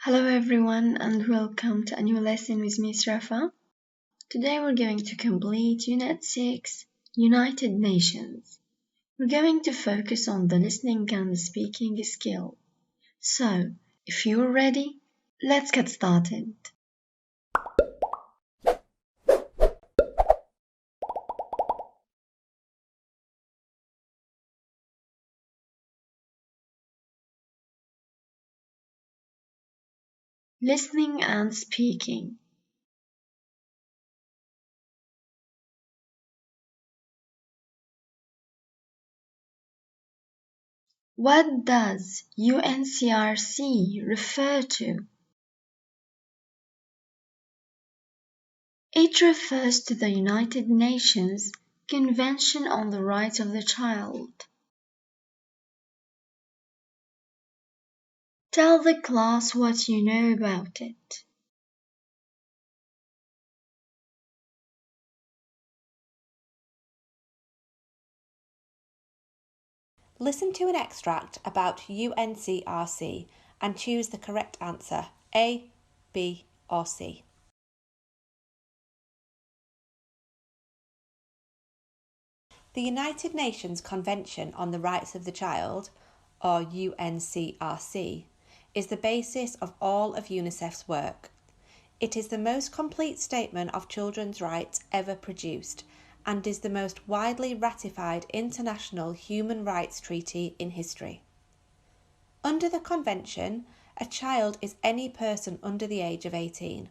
Hello everyone and welcome to a new lesson with Miss Rafa. Today we're going to complete Unit 6, United Nations. We're going to focus on the listening and speaking skill. So, if you're ready, let's get started. Listening and speaking. What does UNCRC refer to? It refers to the United Nations Convention on the Rights of the Child. Tell the class what you know about it. Listen to an extract about UNCRC and choose the correct answer, A, B or C. The United Nations Convention on the Rights of the Child, or UNCRC, is the basis of all of UNICEF's work. It is the most complete statement of children's rights ever produced and is the most widely ratified international human rights treaty in history. Under the Convention, a child is any person under the age of 18.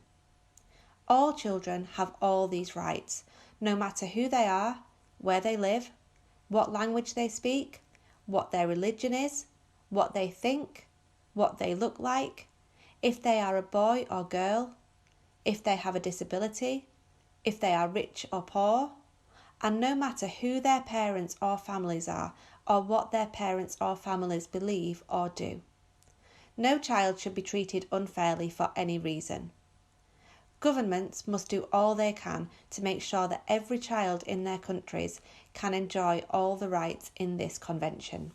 All children have all these rights, no matter who they are, where they live, what language they speak, what their religion is, what they think, what they look like, if they are a boy or girl, if they have a disability, if they are rich or poor, and no matter who their parents or families are or what their parents or families believe or do. No child should be treated unfairly for any reason. Governments must do all they can to make sure that every child in their countries can enjoy all the rights in this convention.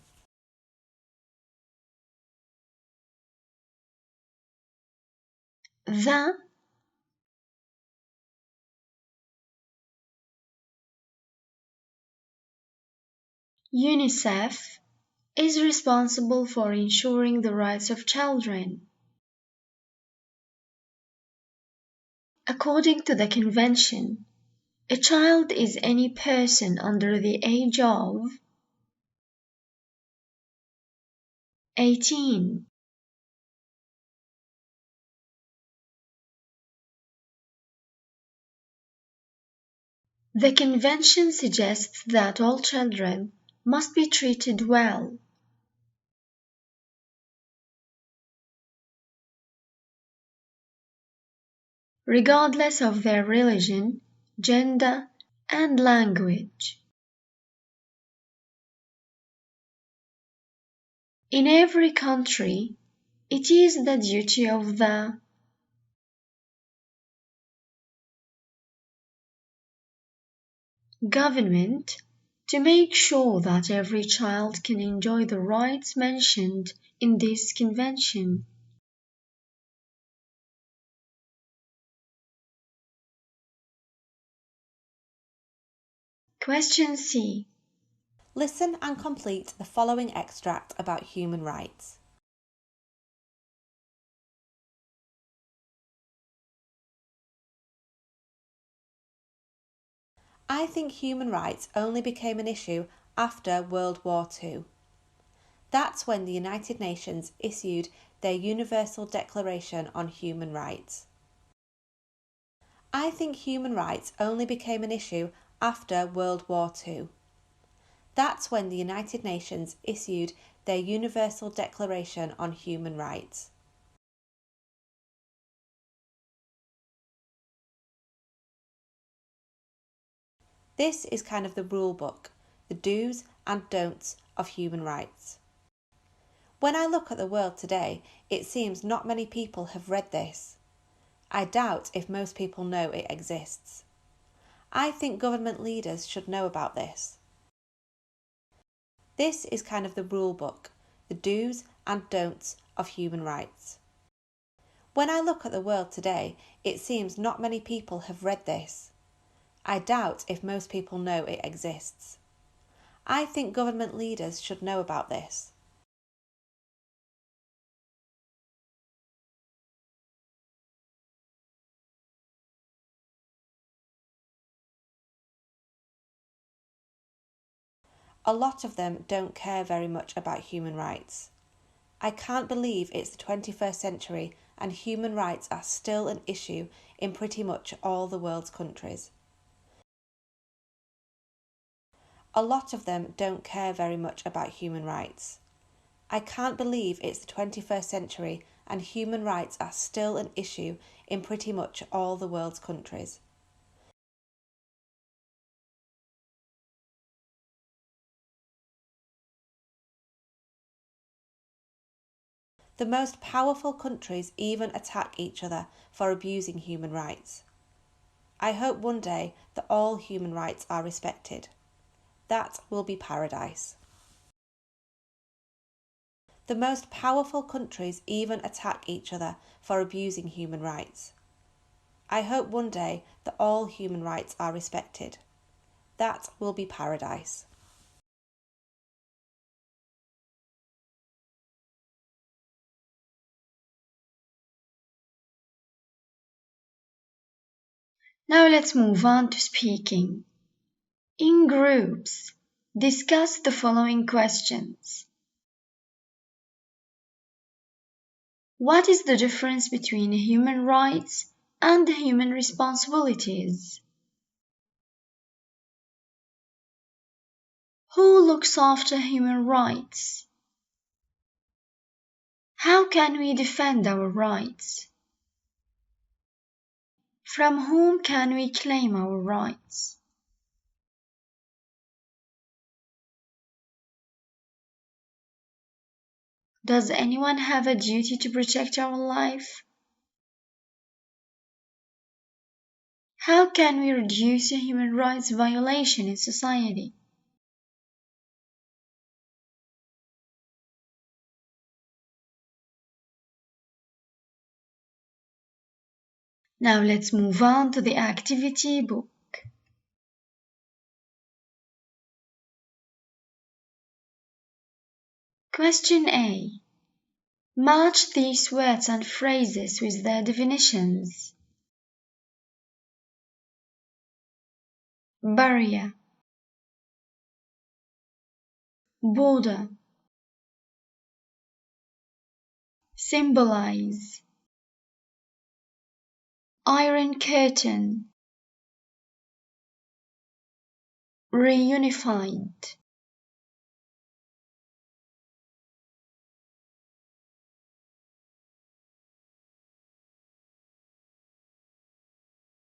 UNICEF is responsible for ensuring the rights of children. According to the Convention, a child is any person under the age of 18. The Convention suggests that all children must be treated well. Regardless of their religion, gender, and language. In every country, it is the duty of the government to make sure that every child can enjoy the rights mentioned in this convention. Question C. Listen and complete the following extract about human rights. I think human rights only became an issue after World War II. That's when the United Nations issued their Universal Declaration on Human Rights. I think human rights only became an issue after World War II. That's when the United Nations issued their Universal Declaration on Human Rights. This is kind of the rule book, the do's and don'ts of human rights. When I look at the world today, it seems not many people have read this. I doubt if most people know it exists. I think government leaders should know about this. This is kind of the rule book, the do's and don'ts of human rights. When I look at the world today, it seems not many people have read this. I doubt if most people know it exists. I think government leaders should know about this. A lot of them don't care very much about human rights. I can't believe it's the 21st century and human rights are still an issue in pretty much all the world's countries. A lot of them don't care very much about human rights. I can't believe it's the 21st century and human rights are still an issue in pretty much all the world's countries. The most powerful countries even attack each other for abusing human rights. I hope one day that all human rights are respected. That will be paradise. The most powerful countries even attack each other for abusing human rights. I hope one day that all human rights are respected. That will be paradise. Now let's move on to speaking. In groups, discuss the following questions. What is the difference between human rights and human responsibilities? Who looks after human rights? How can we defend our rights? From whom can we claim our rights? Does anyone have a duty to protect our life? How can we reduce a human rights violation in society? Now let's move on to the activity book. Question A. Match these words and phrases with their definitions. Barrier, border, symbolize, iron curtain, reunified.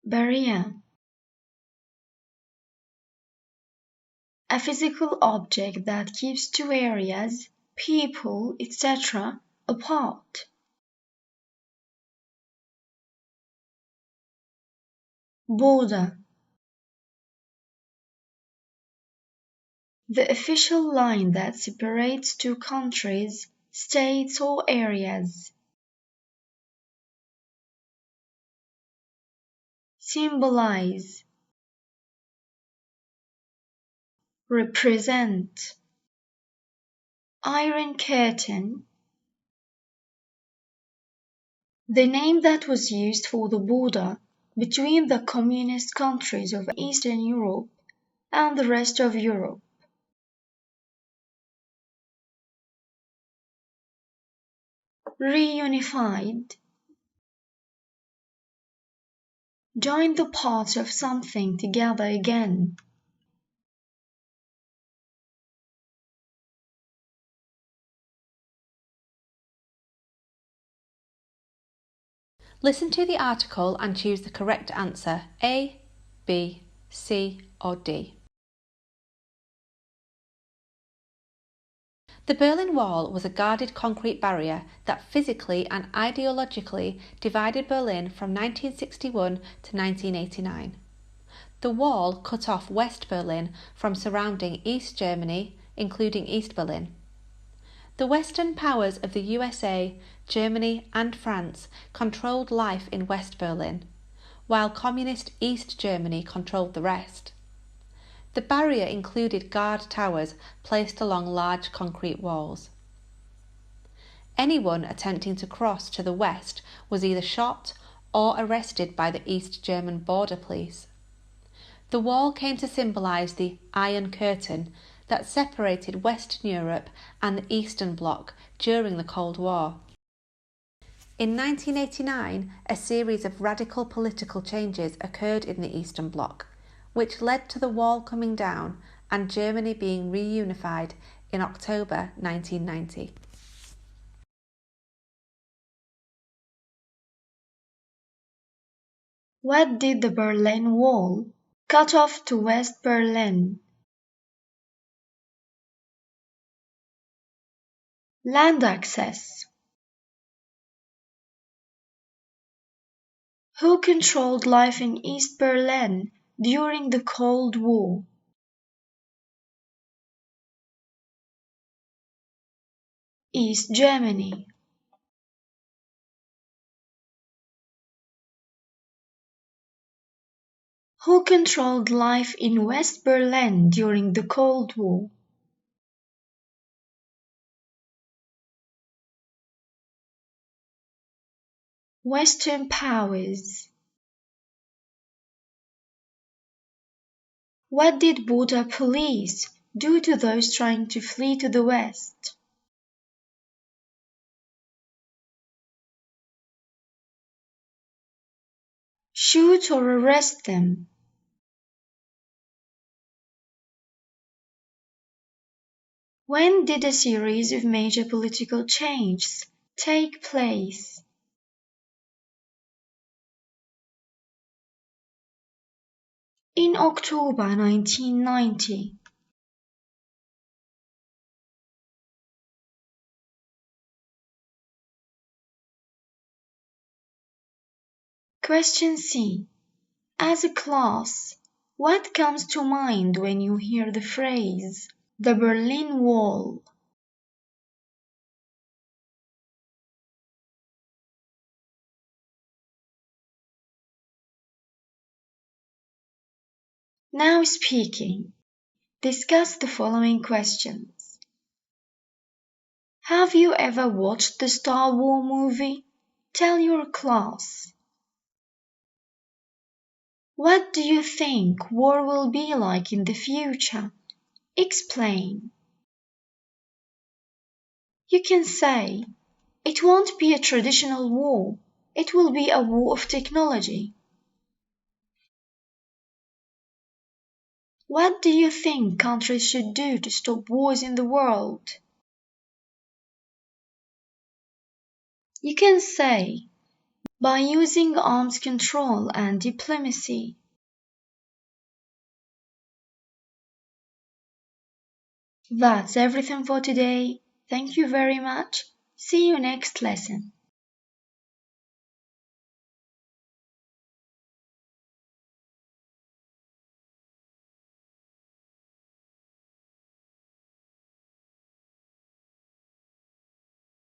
Barrier, a physical object that keeps two areas, people, etc. apart. Border, the official line that separates two countries, states or areas. Symbolize, represent, iron curtain, the name that was used for the border between the communist countries of Eastern Europe and the rest of Europe. Reunified, join the parts of something together again. Listen to the article and choose the correct answer A, B, C or D. The Berlin Wall was a guarded concrete barrier that physically and ideologically divided Berlin from 1961 to 1989. The wall cut off West Berlin from surrounding East Germany, including East Berlin. The Western powers of the USA, Germany and France controlled life in West Berlin, while Communist East Germany controlled the rest. The barrier included guard towers placed along large concrete walls. Anyone attempting to cross to the west was either shot or arrested by the East German border police. The wall came to symbolise the Iron Curtain that separated Western Europe and the Eastern Bloc during the Cold War. In 1989, a series of radical political changes occurred in the Eastern Bloc, which led to the wall coming down and Germany being reunified in October 1990. What did the Berlin Wall cut off to West Berlin? Land access. Who controlled life in East Berlin during the Cold War? East Germany. Who controlled life in West Berlin during the Cold War? Western powers. What did border police do to those trying to flee to the West? Shoot or arrest them. When did a series of major political changes take place? In October 1990. Question C. As a class, what comes to mind when you hear the phrase the Berlin Wall? Now speaking. Discuss the following questions. Have you ever watched the Star Wars movie? Tell your class. What do you think war will be like in the future? Explain. You can say, it won't be a traditional war, it will be a war of technology. What do you think countries should do to stop wars in the world? You can say, by using arms control and diplomacy. That's everything for today. Thank you very much. See you next lesson.